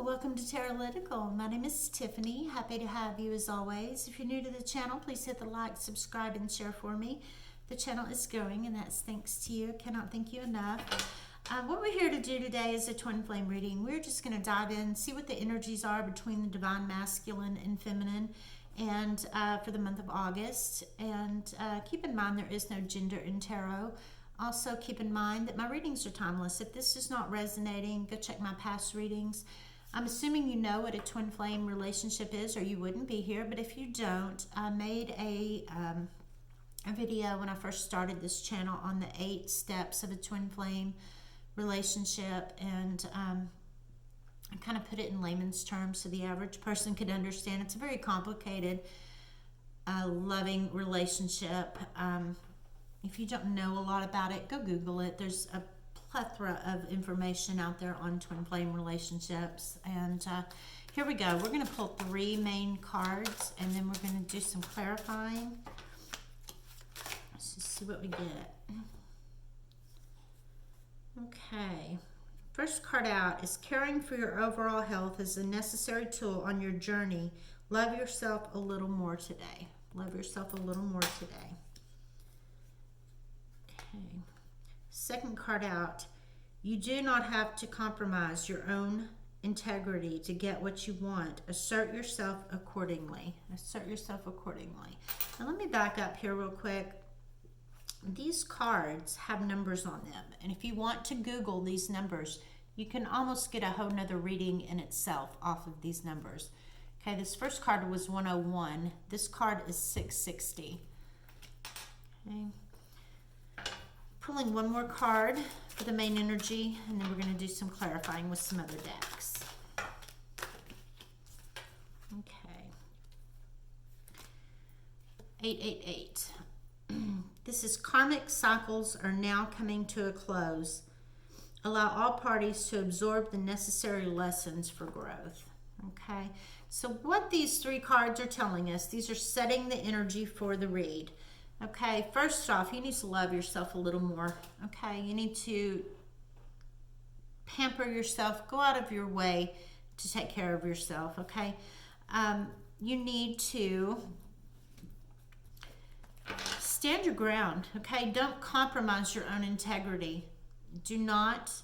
welcome to Tarot-Litical. My name is Tiffany. Happy to have you as always. If you're new to the channel, please hit the like, subscribe, and share for me. The channel is growing, and that's thanks to you. Cannot thank you enough. What we're here to do today is a twin flame reading. We're just going to dive in, see what the energies are between the divine masculine and feminine, and for the month of August. And keep in mind there is no gender in tarot. Also, keep in mind that my readings are timeless. If this is not resonating, go check my past readings. I'm assuming you know what a twin flame relationship is, or you wouldn't be here. But if you don't, I made a video when I first started this channel on the 8 steps of a twin flame relationship, and I kind of put it in layman's terms so the average person could understand. It's a very complicated, loving relationship. If you don't know a lot about it, go Google it. There's a plethora of information out there on twin flame relationships. And here we go. We're going to pull 3 main cards, and then we're going to do some clarifying. Let's just see what we get. Okay. First card out is caring for your overall health is a necessary tool on your journey. Love yourself a little more today. Love yourself a little more today. Okay. Second card out, you do not have to compromise your own integrity to get what you want. Assert yourself accordingly. Assert yourself accordingly. Now let me back up here real quick. These cards have numbers on them, and if you want to Google these numbers, you can almost get a whole nother reading in itself off of these numbers. Okay, this first card was 101. This card is 660. Okay. Pulling one more card for the main energy, and then we're going to do some clarifying with some other decks. Okay. 888. This is karmic cycles are now coming to a close. Allow all parties to absorb the necessary lessons for growth. Okay. So what these 3 cards are telling us, these are setting the energy for the read. Okay, first off, you need to love yourself a little more. Okay, you need to pamper yourself. Go out of your way to take care of yourself. Okay, you need to stand your ground. Okay, don't compromise your own integrity. Do not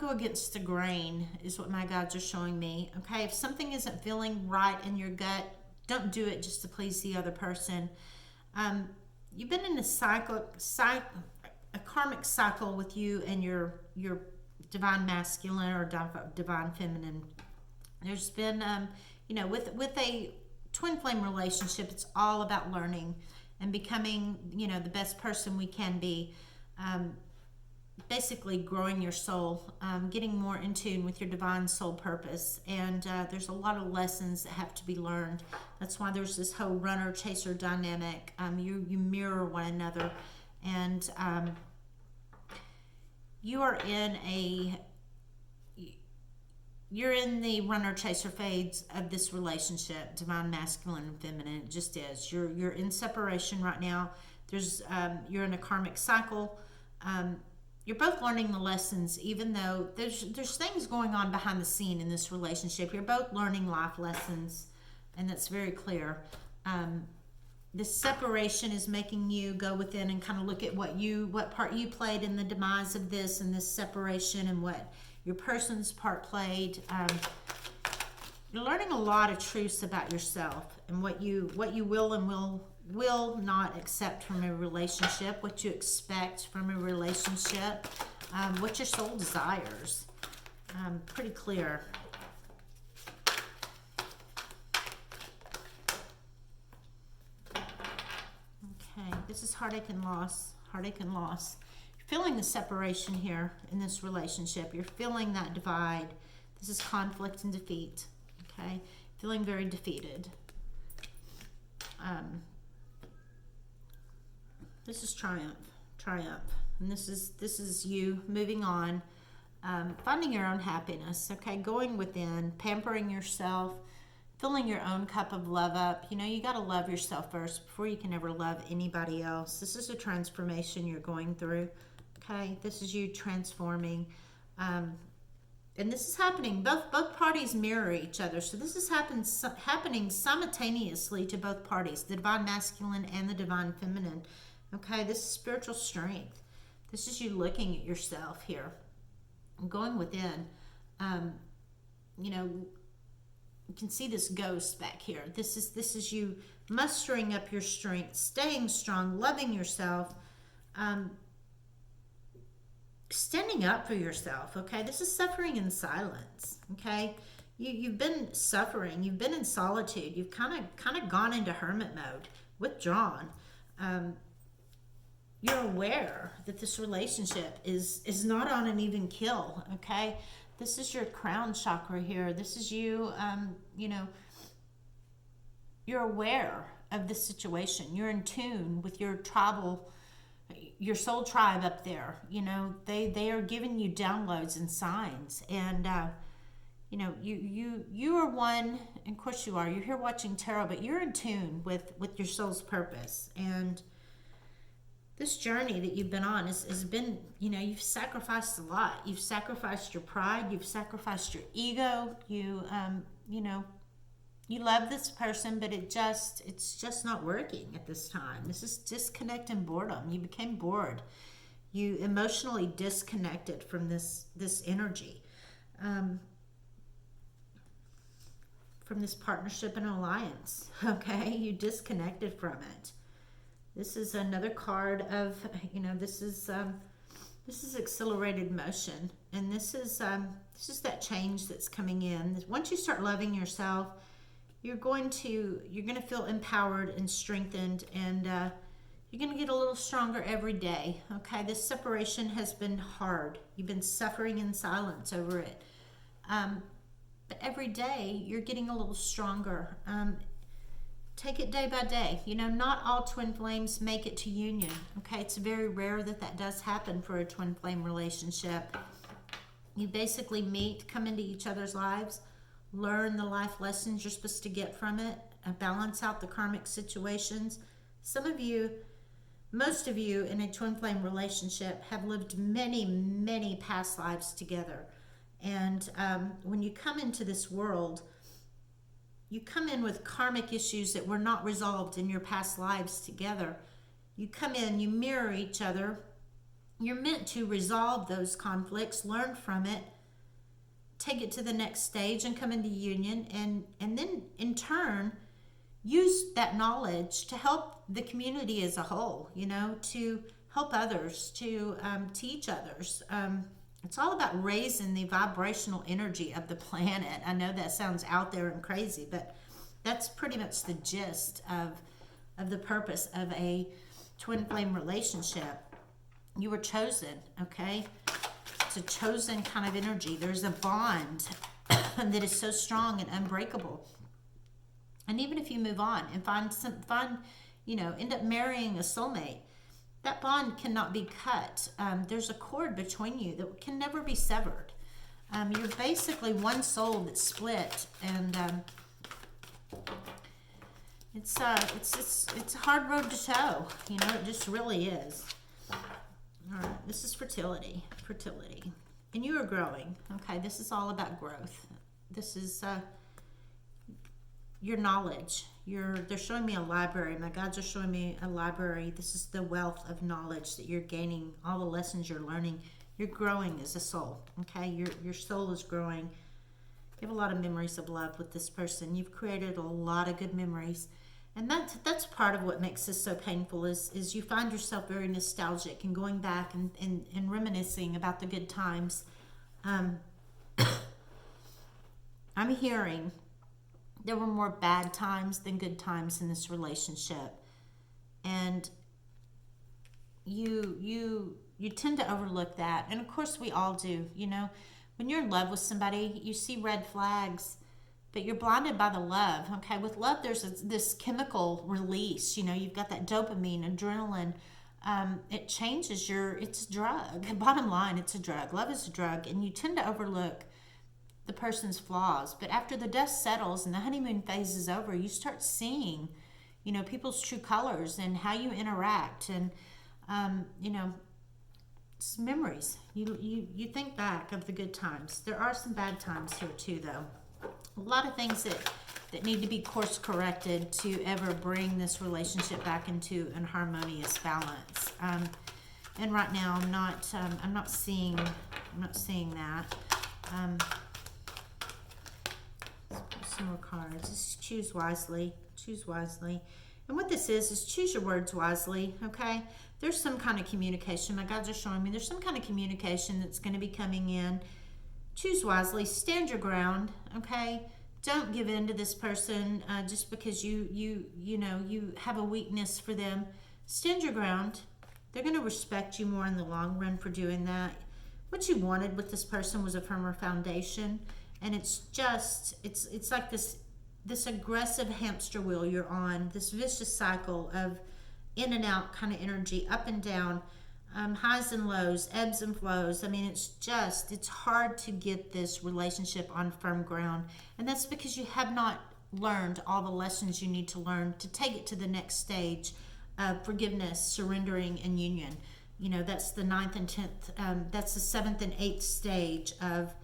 go against the grain, is what my guides are showing me. Okay, if something isn't feeling right in your gut, don't do it just to please the other person. You've been in a karmic cycle with you and your divine masculine or divine feminine. There's been, with a twin flame relationship, it's all about learning and becoming, the best person we can be. Basically growing your soul, getting more in tune with your divine soul purpose. And there's a lot of lessons that have to be learned. That's why there's this whole runner-chaser dynamic. You mirror one another. And you're in the runner-chaser phase of this relationship, divine masculine and feminine. It just is. You're in separation right now. You're in a karmic cycle. You're both learning the lessons, even though there's things going on behind the scene in this relationship. You're both learning life lessons, and that's very clear. This separation is making you go within and kind of look at what part you played in the demise of this and this separation, and what your person's part played. You're learning a lot of truths about yourself and what you will and will not accept from a relationship, what you expect from a relationship, what your soul desires. Pretty clear. Okay, this is heartache and loss. Heartache and loss. You're feeling the separation here in this relationship. You're feeling that divide. This is conflict and defeat. Okay, feeling very defeated. This is triumph, and this is you moving on, finding your own happiness. Okay, going within, pampering yourself, filling your own cup of love up. You got to love yourself first before you can ever love anybody else. This is a transformation you're going through. Okay, this is you transforming. and this is happening, both parties mirror each other. So this is happening simultaneously to both parties, the divine masculine and the divine feminine. Okay, this is spiritual strength. This is you looking at yourself here, going within. You know, you can see this ghost back here. This is you mustering up your strength, staying strong, loving yourself, standing up for yourself. Okay, this is suffering in silence. Okay, you've been suffering, you've been in solitude, you've kind of gone into hermit mode, withdrawn. You're aware that this relationship is not on an even kill. Okay, this is your crown chakra here. This is you. You know, you're aware of this situation. You're in tune with your tribal, your soul tribe up there. You know, they are giving you downloads and signs, and you know, you are one. Of course, you are. You're here watching tarot, but you're in tune with your soul's purpose. And this journey that you've been on has been, you know, you've sacrificed a lot. You've sacrificed your pride. You've sacrificed your ego. You know, you love this person, but it's just not working at this time. This is disconnect and boredom. You became bored. You emotionally disconnected from this energy, from this partnership and alliance. Okay, you disconnected from it. This is another card of, you know, this is accelerated motion, and this is that change that's coming in. Once you start loving yourself, you're going to feel empowered and strengthened, and you're going to get a little stronger every day. Okay, this separation has been hard. You've been suffering in silence over it, but every day you're getting a little stronger. Take it day by day. You know, not all twin flames make it to union. Okay, it's very rare that does happen for a twin flame relationship. You basically meet, come into each other's lives, learn the life lessons you're supposed to get from it, balance out the karmic situations. Some of you, most of you in a twin flame relationship have lived many, many past lives together. And when you come into this world, you come in with karmic issues that were not resolved in your past lives together. You come in, you mirror each other. You're meant to resolve those conflicts, learn from it, take it to the next stage and come into union, and then in turn, use that knowledge to help the community as a whole, you know, to help others, to teach others. It's all about raising the vibrational energy of the planet. I know that sounds out there and crazy, but that's pretty much the gist of the purpose of a twin flame relationship. You were chosen, okay? It's a chosen kind of energy. There's a bond that is so strong and unbreakable. And even if you move on and find, you know, end up marrying a soulmate, that bond cannot be cut. There's a cord between you that can never be severed. You're basically one soul that's split, and it's a hard road to toe. You know, it just really is. All right, this is fertility, and you are growing. Okay, this is all about growth. This is your knowledge. They're showing me a library. My guides are showing me a library. This is the wealth of knowledge that you're gaining, all the lessons you're learning. You're growing as a soul, okay? Your soul is growing. You have a lot of memories of love with this person. You've created a lot of good memories. And that's part of what makes this so painful is you find yourself very nostalgic and going back and reminiscing about the good times. I'm hearing there were more bad times than good times in this relationship, and you tend to overlook that. And of course we all do. You know, when you're in love with somebody, you see red flags, but you're blinded by the love. Okay, with love there's this chemical release. You know, you've got that dopamine, adrenaline. It changes it's a drug. Bottom line, it's a drug. Love is a drug, and you tend to overlook the person's flaws. But after the dust settles and the honeymoon phase is over, you start seeing, you know, people's true colors and how you interact. And you know, It's memories. You think back of the good times. There are some bad times here too, though. A lot of things that need to be course corrected to ever bring this relationship back into an harmonious balance. And right now, I'm not seeing that. Let's put some more cards. Just choose wisely. Choose wisely. And what this is choose your words wisely, okay? There's some kind of communication. My guides are showing me there's some kind of communication that's going to be coming in. Choose wisely. Stand your ground, okay? Don't give in to this person just because you have a weakness for them. Stand your ground. They're going to respect you more in the long run for doing that. What you wanted with this person was a firmer foundation, and it's like this aggressive hamster wheel you're on, this vicious cycle of in and out kind of energy, up and down, highs and lows, ebbs and flows. I mean, it's hard to get this relationship on firm ground, and that's because you have not learned all the lessons you need to learn to take it to the next stage of forgiveness, surrendering, and union. You know, that's the 9th and 10th, that's the 7th and 8th stage of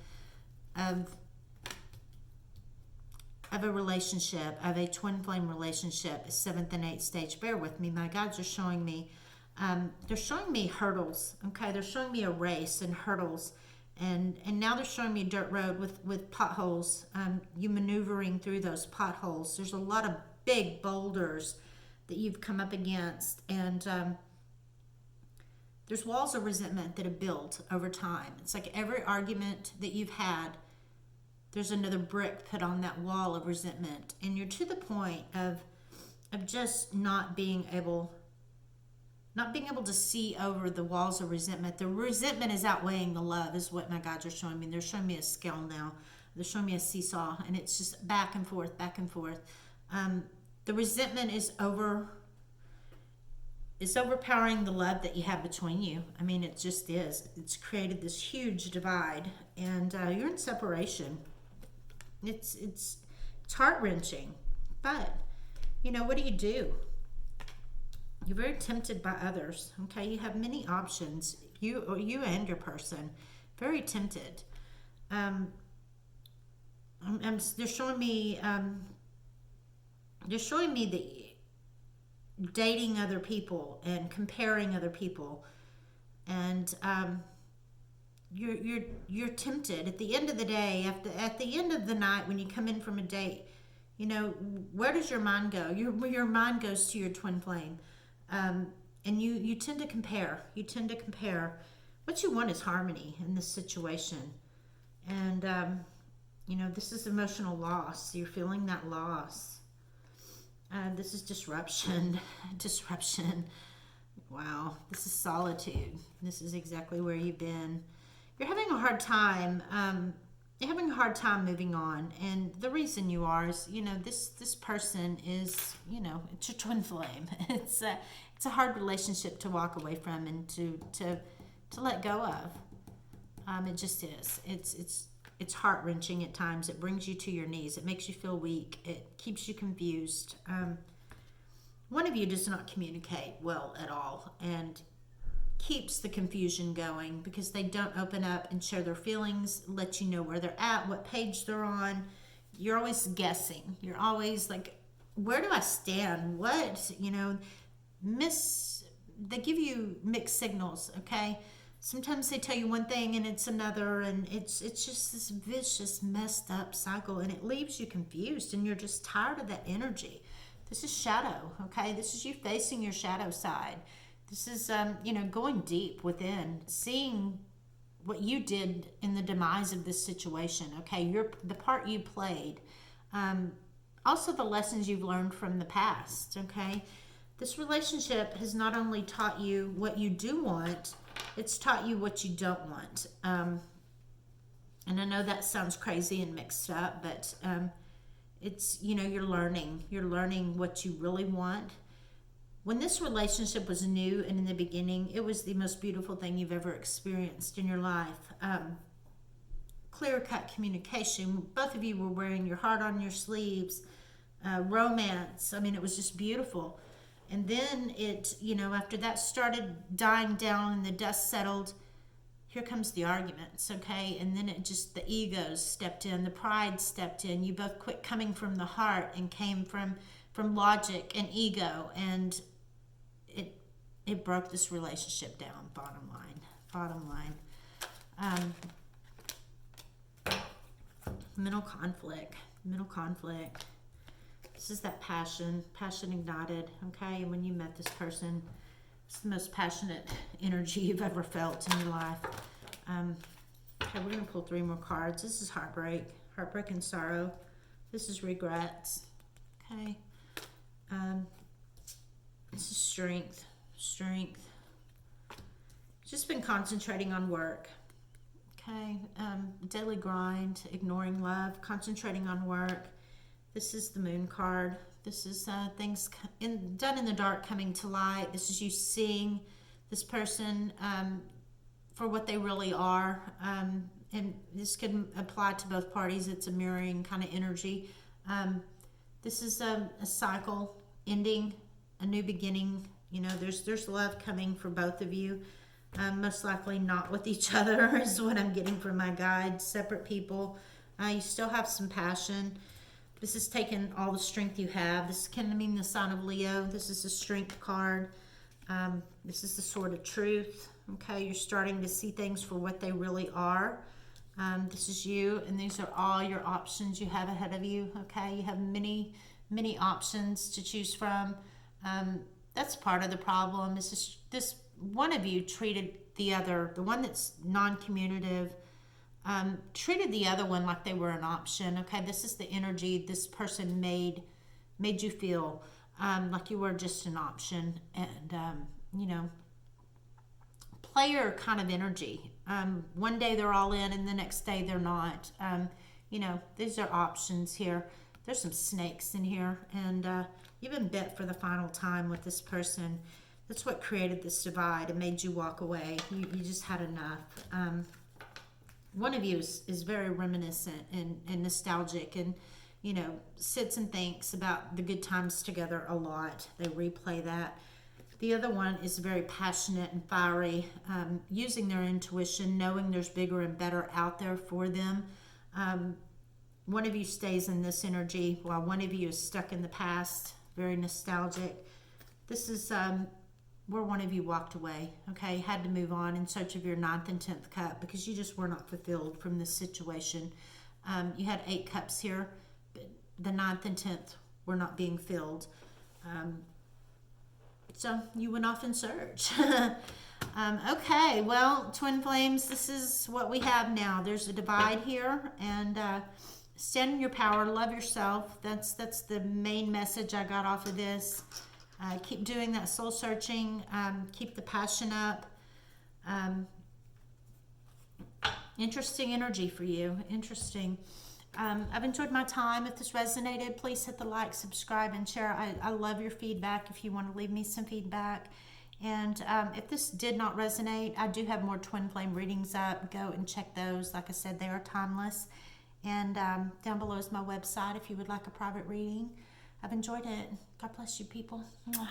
a relationship, of a twin flame relationship, 7th and 8th stage. Bear with me. My guides are showing me, they're showing me hurdles, okay? They're showing me a race and hurdles. And now they're showing me a dirt road with potholes, you maneuvering through those potholes. There's a lot of big boulders that you've come up against, and there's walls of resentment that have built over time. It's like every argument that you've had, there's another brick put on that wall of resentment, and you're to the point of just not being able to see over the walls of resentment. The resentment is outweighing the love, is what my guides are showing me. They're showing me a scale now. They're showing me a seesaw, and it's just back and forth, back and forth. The resentment is overpowering the love that you have between you. I mean, it just is. It's created this huge divide, and you're in separation. It's heart-wrenching, but you know, what do? You're very tempted by others, okay? You have many options, you and your person, very tempted. They're showing me that dating other people and comparing other people, and you're tempted at the end of the day, at the end of the night when you come in from a date. You know, where does your mind go? Your mind goes to your twin flame, and you tend to compare. What you want is harmony in this situation, and you know, this is emotional loss. You're feeling that loss. This is disruption. Wow, this is solitude. This is exactly where you've been. You're having a hard time. You're having a hard time moving on, and the reason you are is, you know, this person is, you know, it's your twin flame. It's a hard relationship to walk away from and to let go of. It just is. It's heart-wrenching at times. It brings you to your knees. It makes you feel weak. It keeps you confused. One of you does not communicate well at all and keeps the confusion going because they don't open up and share their feelings, let you know where they're at, what page they're on. You're always guessing. You're always like, where do I stand? What, you know, they give you mixed signals, okay? Sometimes they tell you one thing and it's another, and it's just this vicious, messed up cycle, and it leaves you confused, and you're just tired of that energy. This is shadow, okay? This is you facing your shadow side. This is, you know, going deep within, seeing what you did in the demise of this situation, okay? The part you played. Also the lessons you've learned from the past, okay? This relationship has not only taught you what you do want, it's taught you what you don't want. And I know that sounds crazy and mixed up, but it's, you know, you're learning what you really want. When this relationship was new and in the beginning, it was the most beautiful thing you've ever experienced in your life. Clear-cut communication. Both of you were wearing your heart on your sleeves. Romance. I mean, it was just beautiful. And then it, you know, after that started dying down and the dust settled, here comes the arguments, okay? And then it just, the egos stepped in, the pride stepped in. You both quit coming from the heart and came from logic and ego, and it broke this relationship down, bottom line. Mental conflict. This is that passion ignited, okay? And when you met this person, it's the most passionate energy you've ever felt in your life. Okay, we're gonna pull 3 more cards. This is heartbreak and sorrow. This is regrets, okay? This is strength. Just been concentrating on work, okay? Daily grind, ignoring love, concentrating on work. This is the moon card. This is things done in the dark coming to light. This is you seeing this person for what they really are. And this can apply to both parties. It's a mirroring kind of energy. This is a cycle ending, a new beginning. You know, there's love coming for both of you. Most likely not with each other is what I'm getting from my guide. Separate people. You still have some passion. This is taking all the strength you have. This can mean the sign of Leo. This is a strength card. This is the sword of truth. Okay, you're starting to see things for what they really are. This is you, and these are all your options you have ahead of you. Okay, you have many options to choose from. That's part of the problem. Is this one of you treated the other, the one that's non-communicative, treated the other one like they were an option. Okay, this is the energy this person made you feel like you were just an option, and you know, player kind of energy. One day they're all in, and the next day they're not. You know, these are options here. There's some snakes in here, and you've been bit for the final time with this person. That's what created this divide and made you walk away. You just had enough. One of you is very reminiscent and nostalgic, and you know, sits and thinks about the good times together a lot. They replay that. The other one is very passionate and fiery, using their intuition, knowing there's bigger and better out there for them. One of you stays in this energy while one of you is stuck in the past, very nostalgic. This is where one of you walked away, okay, had to move on in search of your 9th and 10th cup because you just were not fulfilled from this situation. You had 8 cups here, but the 9th and 10th were not being filled. So you went off in search. Okay, well, Twin Flames, this is what we have now. There's a divide here, and stand in your power, love yourself. That's the main message I got off of this. Keep doing that soul searching. Keep the passion up. Interesting energy for you. Interesting. I've enjoyed my time. If this resonated, please hit the like, subscribe, and share. I love your feedback if you want to leave me some feedback. And if this did not resonate, I do have more Twin Flame readings up. Go and check those. Like I said, they are timeless. And down below is my website if you would like a private reading. I've enjoyed it. God bless you, people. Mwah.